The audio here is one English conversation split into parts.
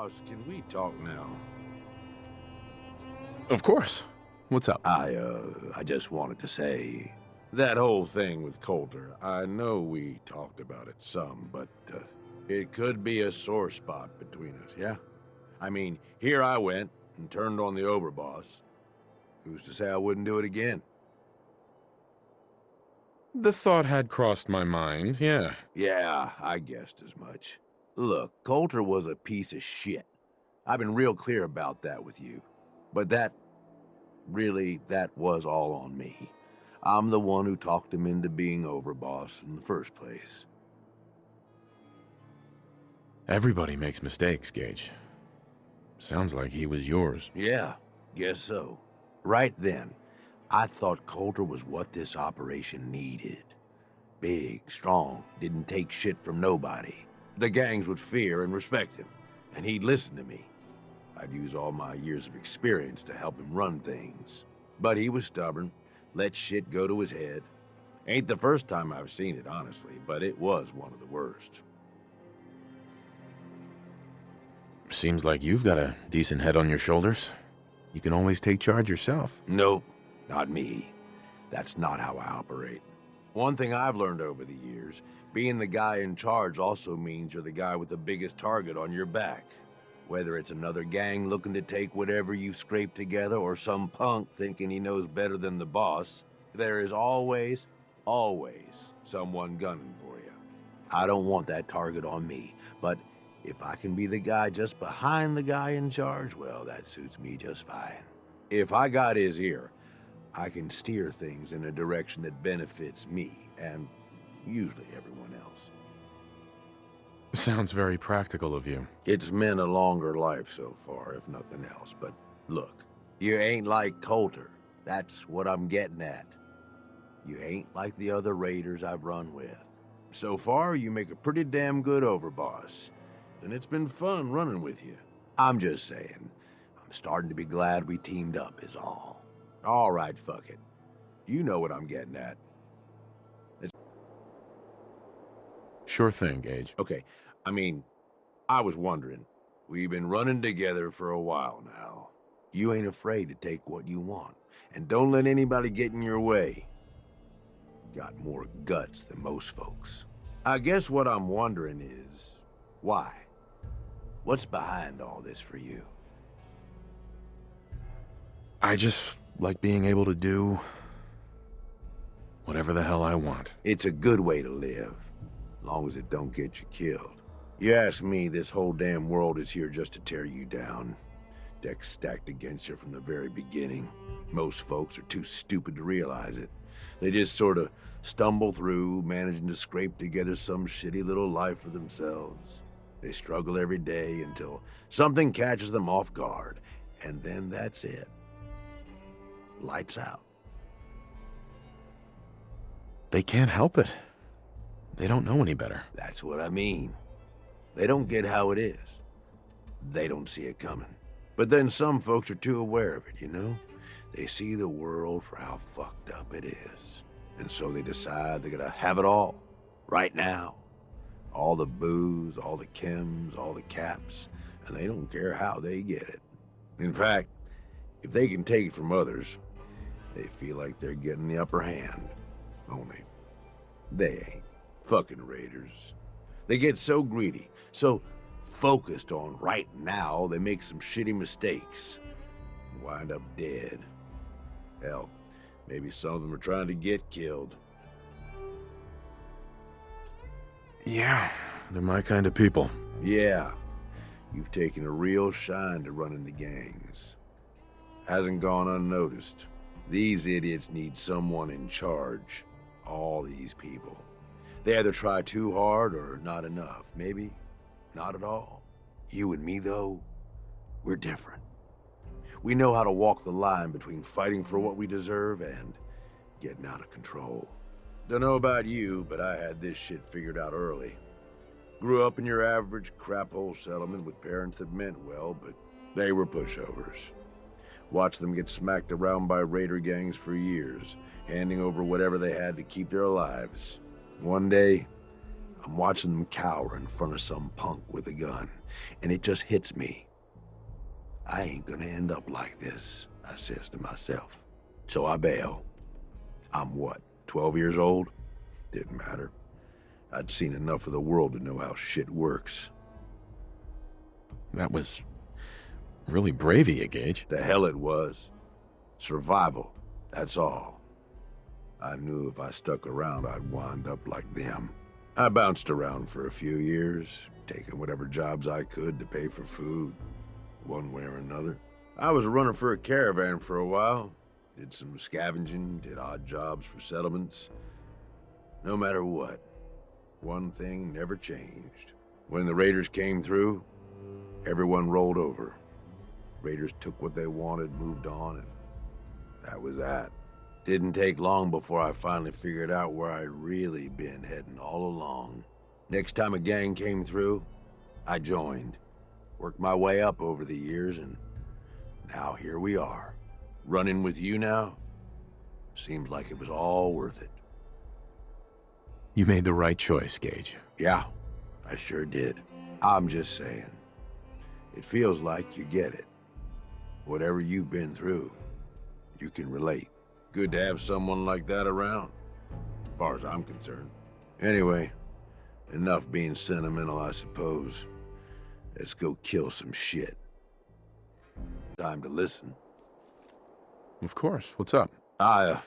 Boss, can we talk now? Of course. What's up? I just wanted to say, that whole thing with Coulter, I know we talked about it some, but it could be a sore spot between us, yeah? I mean, here I went and turned on the overboss. Who's to say I wouldn't do it again? The thought had crossed my mind, yeah. Yeah, I guessed as much. Look, Coulter was a piece of shit. I've been real clear about that with you. But that was all on me. I'm the one who talked him into being overboss in the first place. Everybody makes mistakes, Gage. Sounds like he was yours. Yeah, guess so. Right then, I thought Coulter was what this operation needed. Big, strong, didn't take shit from nobody. The gangs would fear and respect him, and he'd listen to me. I'd use all my years of experience to help him run things. But he was stubborn, let shit go to his head. Ain't the first time I've seen it, honestly, but it was one of the worst. Seems like you've got a decent head on your shoulders. You can always take charge yourself. Nope, not me. That's not how I operate. One thing I've learned over the years, being the guy in charge also means you're the guy with the biggest target on your back. Whether it's another gang looking to take whatever you've scraped together or some punk thinking he knows better than the boss, there is always someone gunning for you. I don't want that target on me, but if I can be the guy just behind the guy in charge, well, that suits me just fine. If I got his ear, I can steer things in a direction that benefits me, and usually everyone else. Sounds very practical of you. It's meant a longer life so far, if nothing else, but look, you ain't like Coulter. That's what I'm getting at. You ain't like the other raiders I've run with. So far, you make a pretty damn good overboss. And it's been fun running with you. I'm just saying, I'm starting to be glad we teamed up is all. All right, fuck it. You know what I'm getting at. Sure thing, Gage. Okay, I mean, I was wondering, we've been running together for a while now. You ain't afraid to take what you want, and don't let anybody get in your way. Got more guts than most folks. I guess what I'm wondering is, why? What's behind all this for you? I just like being able to do whatever the hell I want. It's a good way to live, long as it don't get you killed. You ask me, this whole damn world is here just to tear you down. Decks stacked against you from the very beginning. Most folks are too stupid to realize it. They just sort of stumble through, managing to scrape together some shitty little life for themselves. They struggle every day until something catches them off guard, and then that's it. Lights out. They can't help it. They don't know any better. That's what I mean. They don't get how it is. They don't see it coming. But then some folks are too aware of it, you know? They see the world for how fucked up it is. And so they decide they're gonna have it all, right now. All the booze, all the chems, all the caps, and they don't care how they get it. In fact, if they can take it from others, they feel like they're getting the upper hand. Only, they ain't. Fucking raiders. They get so greedy, so focused on right now, they make some shitty mistakes. And wind up dead. Hell, maybe some of them are trying to get killed. Yeah, they're my kind of people. Yeah, you've taken a real shine to running the gangs. Hasn't gone unnoticed. These idiots need someone in charge. All these people. They either try too hard or not enough. Maybe not at all. You and me, though, we're different. We know how to walk the line between fighting for what we deserve and getting out of control. Don't know about you, but I had this shit figured out early. Grew up in your average crap-hole settlement with parents that meant well, but they were pushovers. Watched them get smacked around by raider gangs for years, handing over whatever they had to keep their lives. One day, I'm watching them cower in front of some punk with a gun, and it just hits me. I ain't gonna end up like this, I says to myself. So I bail. I'm what, 12 years old? Didn't matter. I'd seen enough of the world to know how shit works. That was really brave of you, Gage. The hell it was. Survival, that's all. I knew if I stuck around, I'd wind up like them. I bounced around for a few years, taking whatever jobs I could to pay for food, one way or another. I was running for a caravan for a while, did some scavenging, did odd jobs for settlements. No matter what, one thing never changed. When the raiders came through, everyone rolled over. Raiders took what they wanted, moved on, and that was that. Didn't take long before I finally figured out where I'd really been heading all along. Next time a gang came through, I joined. Worked my way up over the years, and now here we are. Running with you now? Seems like it was all worth it. You made the right choice, Gage. Yeah, I sure did. I'm just saying. It feels like you get it. Whatever you've been through, you can relate. Good to have someone like that around, as far as I'm concerned. Anyway, enough being sentimental, I suppose. Let's go kill some shit. Time to listen. Of course. What's up? I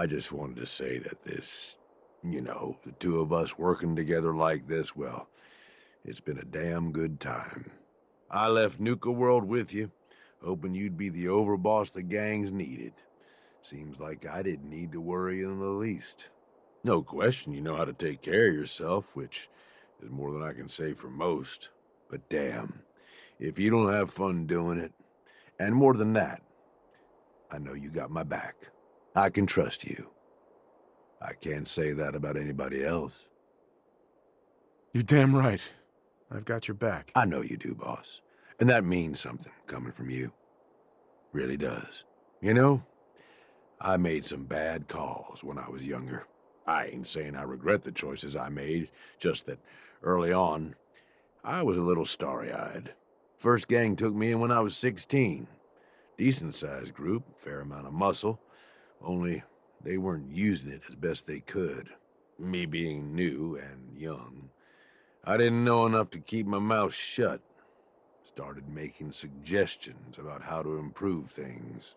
just wanted to say that this, the two of us working together like this, well, it's been a damn good time. I left Nuka World with you, hoping you'd be the overboss the gangs needed. Seems like I didn't need to worry in the least. No question you know how to take care of yourself, which is more than I can say for most. But damn, if you don't have fun doing it, and more than that, I know you got my back. I can trust you. I can't say that about anybody else. You're damn right. I've got your back. I know you do, boss. And that means something coming from you. Really does. I made some bad calls when I was younger. I ain't saying I regret the choices I made, just that early on, I was a little starry-eyed. First gang took me in when I was 16. Decent-sized group, fair amount of muscle, only they weren't using it as best they could. Me being new and young, I didn't know enough to keep my mouth shut. Started making suggestions about how to improve things.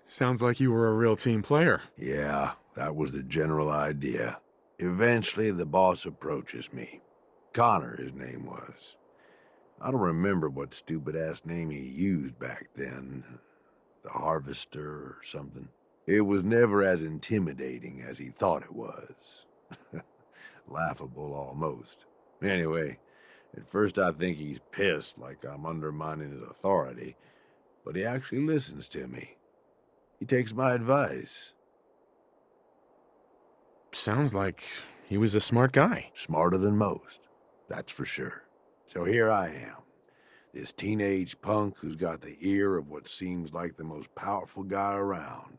Sounds like you were a real team player. Yeah, that was the general idea. Eventually, the boss approaches me. Connor, his name was. I don't remember what stupid-ass name he used back then. The Harvester or something. It was never as intimidating as he thought it was. Laughable almost. Anyway, at first I think he's pissed like I'm undermining his authority, but he actually listens to me. He takes my advice. Sounds like he was a smart guy. Smarter than most, that's for sure. So here I am, this teenage punk who's got the ear of what seems like the most powerful guy around.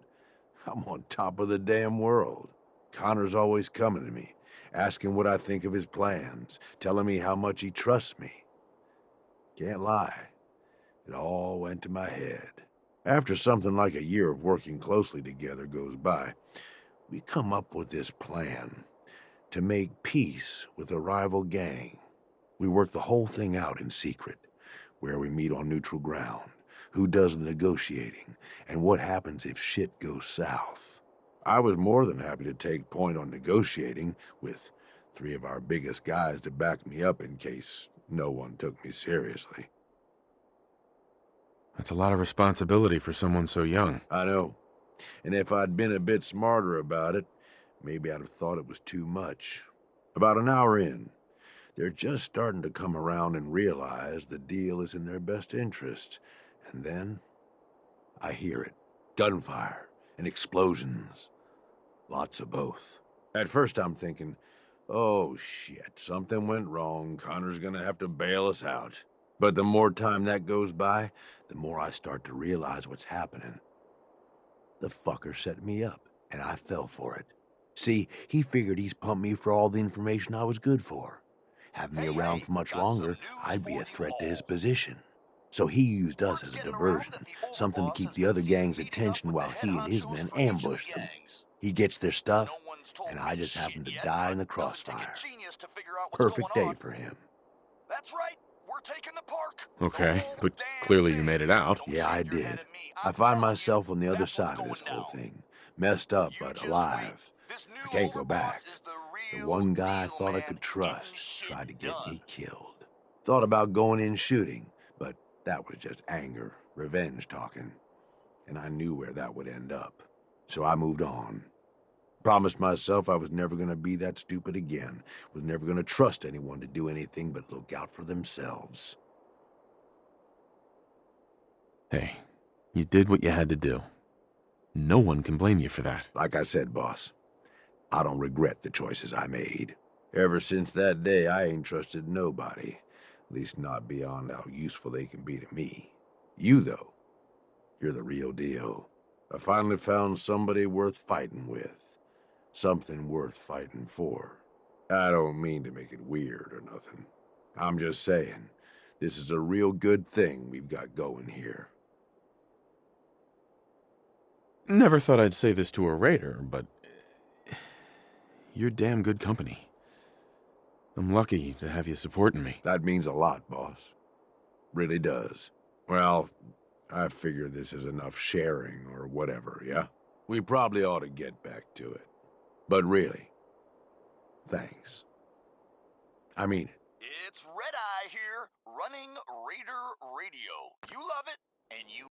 I'm on top of the damn world. Connor's always coming to me, asking what I think of his plans, telling me how much he trusts me. Can't lie, it all went to my head. After something like a year of working closely together goes by, we come up with this plan to make peace with a rival gang. We work the whole thing out in secret, where we meet on neutral ground, who does the negotiating, and what happens if shit goes south. I was more than happy to take point on negotiating, with 3 of our biggest guys to back me up in case no one took me seriously. That's a lot of responsibility for someone so young. I know. And if I'd been a bit smarter about it, maybe I'd have thought it was too much. About an hour in, they're just starting to come around and realize the deal is in their best interest. And then, I hear it. Gunfire and explosions. Lots of both. At first I'm thinking, oh shit, something went wrong. Connor's gonna have to bail us out. But the more time that goes by, the more I start to realize what's happening. The fucker set me up, and I fell for it. See, he figured he's pumped me for all the information I was good for. Having me around for much longer, I'd be a threat to his position. So he used us as a diversion, something to keep the other gang's attention while he and his men ambushed them. He gets their stuff, and I just happen to die in the crossfire. Perfect day for him. That's right. We're taking the park. Okay, but clearly you made it out. Yeah, I did. I find myself on the other side of this whole thing. Messed up, but alive. I can't go back. The one guy I thought I could trust tried to get me killed. Thought about going in shooting, but that was just anger, revenge talking. And I knew where that would end up. So I moved on. Promised myself I was never going to be that stupid again. Was never going to trust anyone to do anything but look out for themselves. Hey, you did what you had to do. No one can blame you for that. Like I said, boss, I don't regret the choices I made. Ever since that day, I ain't trusted nobody. At least not beyond how useful they can be to me. You, though, you're the real deal. I finally found somebody worth fighting with. Something worth fighting for. I don't mean to make it weird or nothing. I'm just saying, this is a real good thing we've got going here. Never thought I'd say this to a raider, but you're damn good company. I'm lucky to have you supporting me. That means a lot, boss. Really does. Well, I figure this is enough sharing or whatever, yeah? We probably ought to get back to it. But really, thanks. I mean it. It's Red Eye here, running Raider Radio. You love it, and you